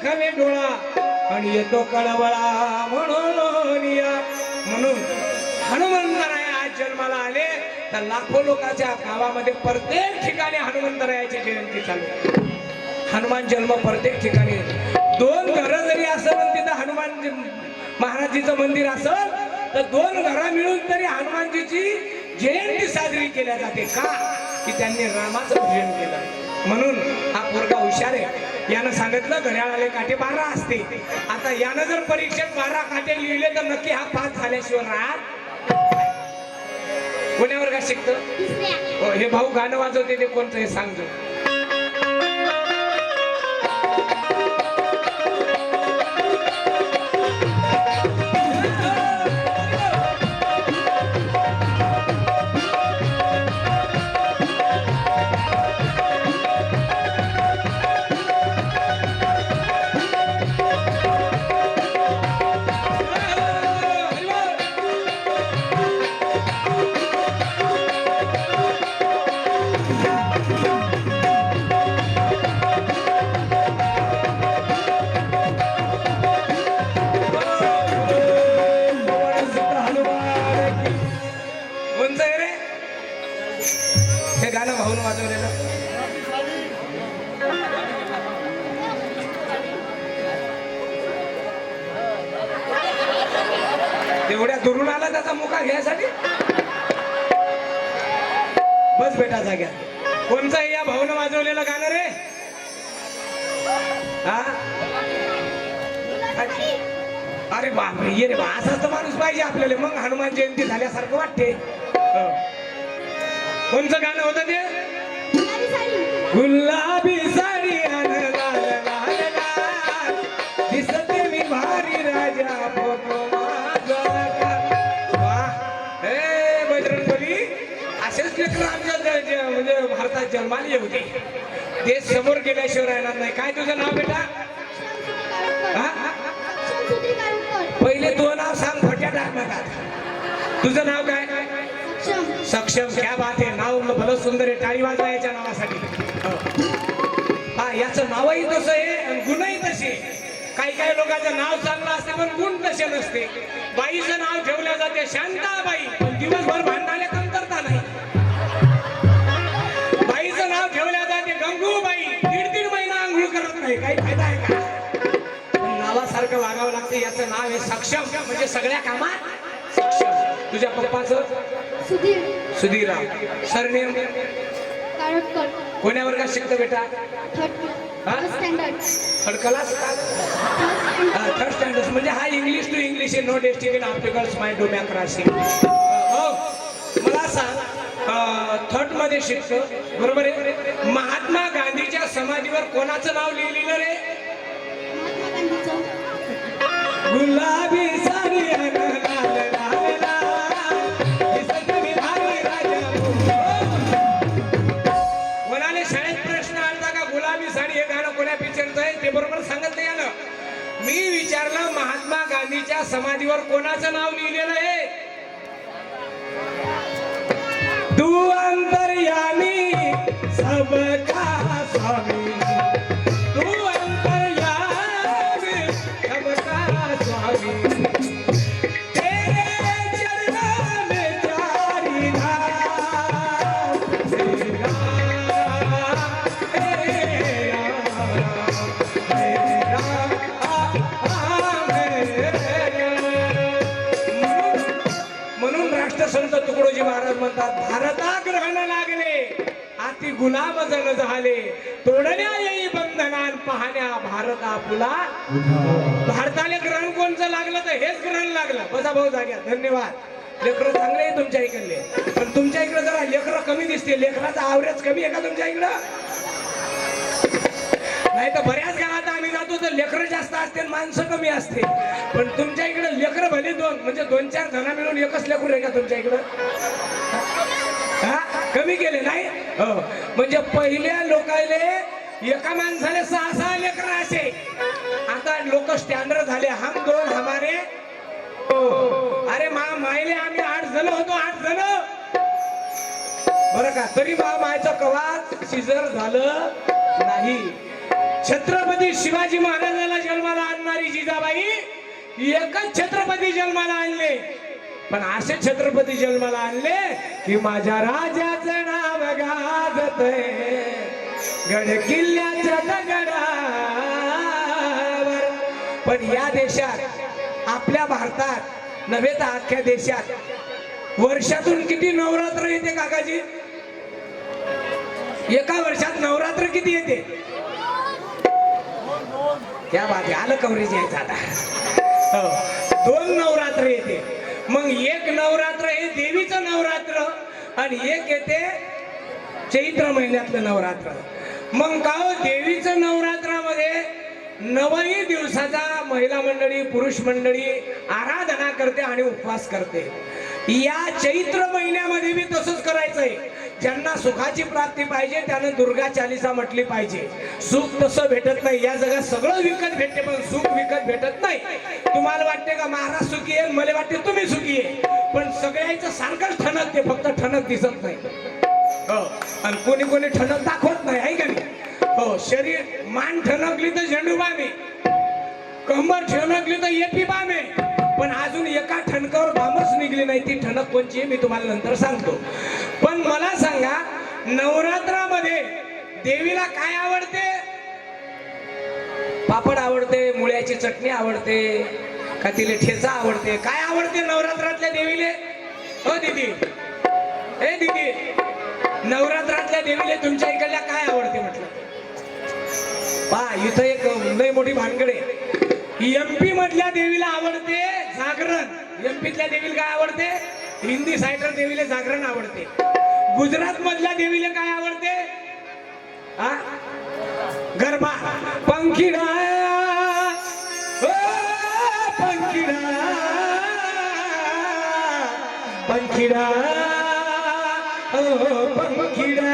खवे डोळा आणि येतो कळवळा म्हणून हनुमंतराय आज जन्माला आले तर लाखो लोकांच्या गावामध्ये प्रत्येक ठिकाणी हनुमंतरायाची जयंती चालू. हनुमान जन्म प्रत्येक ठिकाणी. 2 घरं जरी असेल तिथं हनुमान महाराजीचं मंदिर असेल तर 2 घरं मिळून तरी हनुमानजीची जयंती साजरी केल्या जाते. का की त्यांनी रामाचं पूजन केलं. म्हणून हा पोरगा हुशार आहे. यानं सांगितलं घड्याळाले काटे 12 असते. आता यानं जर परीक्षेत 12 काटे लिहिले तर नक्की हा पास झाल्याशिवाय राहत. कोण्या वर्गात शिकतो? हे भाऊ गाणं वाजवते ते कोणतं हे सांगतो. एवढ्या दुरून आला त्याचा मुका घ्यायसाठी. बस बेटा जाग्या. कोणचं या भाऊनं वाजवलेलं गाणं रे? हा अरे बापरे ये रे बा. असाच तर माणूस पाहिजे आपल्याला मग हनुमान जयंती झाल्यासारखं वाटते. कोणचं गाणं होतं ते? गुलाबी साडी दिसते मी भारी राजा असेच लेकर आमच्या म्हणजे भारतात जन्माला येऊ दे. देश समोर गेल्याशिवाय राहणार नाही. काय तुझं नाव बेटा? पहिले तू नाव सांग खोट्या टाकण्यात. तुझं नाव काय? सक्षम. क्या बात आहे. नाव भलं सुंदर आहे. टाळी वाजवा याच्या नावासाठी. हा याचं नावही तसं आहे आणि गुणही तसे. काही काही लोकांचं नाव चांगलं असते पण गुण तसे नसते. बाईचं नाव ठेवलं जाते शांताबाई पण दिवसभर भांडणाला कमतरता नाही. बाईचं नाव ठेवलं जाते गंगूबाई 1.5 महिना आंघोळ करत नाही. काही फायदा आहे का? पण नावासारखं वागावं लागते. याचं नाव आहे सक्षम म्हणजे सगळ्या कामात सक्षम. तुझ्या पप्पाचं? सुधीरराव. सरनेम? कोण्या वर्गात शिकतो बेटा? Third class. थर्ड स्टँडर्ड म्हणजे हा English to English no destination opticals my democracy. मला सांग थर्ड मध्ये शिकतो बरोबर आहे. महात्मा गांधीच्या समाधीवर कोणाचं नाव लिहिलेलं रे? गुलाबी साडी कोणाने शाळेत प्रश्न आलता का गुलाबी साडी हे गाणं कोण्या पिक्चरचं आहे? ते बरोबर सांगत नाही यानं. मी विचारलं महात्मा गांधीच्या समाधीवर कोणाचं नाव लिहिलेलं आहे? तू अंतर्यामी सबका स्वामी. तू अंतर्यामी सबका स्वामी. संत तुकडोजी महाराज म्हणतात भारता ग्रहण लागले आती गुलाम जण झाले तोडण्या येई बंधनान पाहण्या भारत आपुला. भारताला ग्रहण कोणचं लागलं तर हेच ग्रहण लागलं. बसा भाऊ जाग्या. धन्यवाद. लेकरं चांगले आहे तुमच्या इकडले पण तुमच्या इकडे जरा लेकरं कमी दिसते. लेकराचा आवरेज कमी आहे का तुमच्या इकडं? नाही तर बऱ्याच गावात आम्ही जातो तर लेकरं जास्त असते माणसं कमी असते. पण तुमच्या इकडे लेकरं भले 2 म्हणजे 2-4 जण मिळून एकच लेकरू आहे का तुमच्या इकडं? हा कमी केले नाही. म्हणजे पहिल्या लोकांले एका माणसाले 6-6 लेकरं असे. आता लोक स्टँडर्ड झाले. हम 2 हमारे. अरे मायले आम्ही 8 जण होतो. 8 जण बरं का. तरी मायचं कवा सिजर झालं नाही. छत्रपती शिवाजी महाराजाला जन्माला आणणारी जिजाबाई एकच छत्रपती जन्माला आणले, पण असे छत्रपती जन्माला आणले की माझ्या राजाचं नाव गाजतंय गड किल्ल्याच्या दगडावर. पण या देशात, आपल्या भारतात नव्हे तर अख्ख्या देशात वर्षातून किती नवरात्र येते काकाजी? एका वर्षात नवरात्र किती येते? क्या बात आहे, आलं कव्हरेज यायचं आता. हो, 2 नवरात्र येते. मग एक नवरात्र हे देवीचं नवरात्र आणि एक येते चैत्र महिन्यातलं नवरात्र. मग का हो, देवीचं नवरात्रामध्ये 9 दिवसाचा महिला मंडळी पुरुष मंडळी आराधना करते आणि उपवास करते. या चैत्र महिन्यामध्ये बी तसंच करायचंय. ज्यांना सुखाची प्राप्ती पाहिजे त्यानं दुर्गा चालीसा म्हटली पाहिजे. सुख तसं भेटत नाही, या जगात सगळं विकत भेटते पण सुख विकत भेटत नाही. तुम्हाला वाटते का महाराज सुखी आहे, मला वाटते तुम्ही सुखी आहे, पण सगळ्याचं सारखंच ठणकते, फक्त ठणक दिसत नाही. हो, आणि कोणी कोणी ठणक दाखवत नाही, आहे का नाही? हो, शरीर मान ठणकली तर झेंडू बामे, कंबर ठणकली तर एपी बामे, पण अजून एका ठणकावर बामच निघली नाही. ती ठणक कोणची आहे मी तुम्हाला नंतर सांगतो. पण मला सांगा, नवरात्रामध्ये देवीला काय आवडते? पापड आवडते, मुळ्याची चटणी आवडते का तिला ठेचा आवडते? काय आवडते नवरात्रातल्या देवीले? हो दीदी, ए दीदी, नवरात्रातल्या देवीले तुमच्या इकडल्या काय आवडते म्हटलं? पहा, इथं एक लय मोठी भानगड आहे. एमपी मधल्या देवीला आवडते जागरण. एमपीतल्या देवीला काय आवडते? हिंदी सायडर देवीला जागरण आवडते. गुजरात मधल्या देवीला काय आवडते? हा, गरबा. पंखीडा ओ पंखीडा, पंखीडा ओ पंखीडा.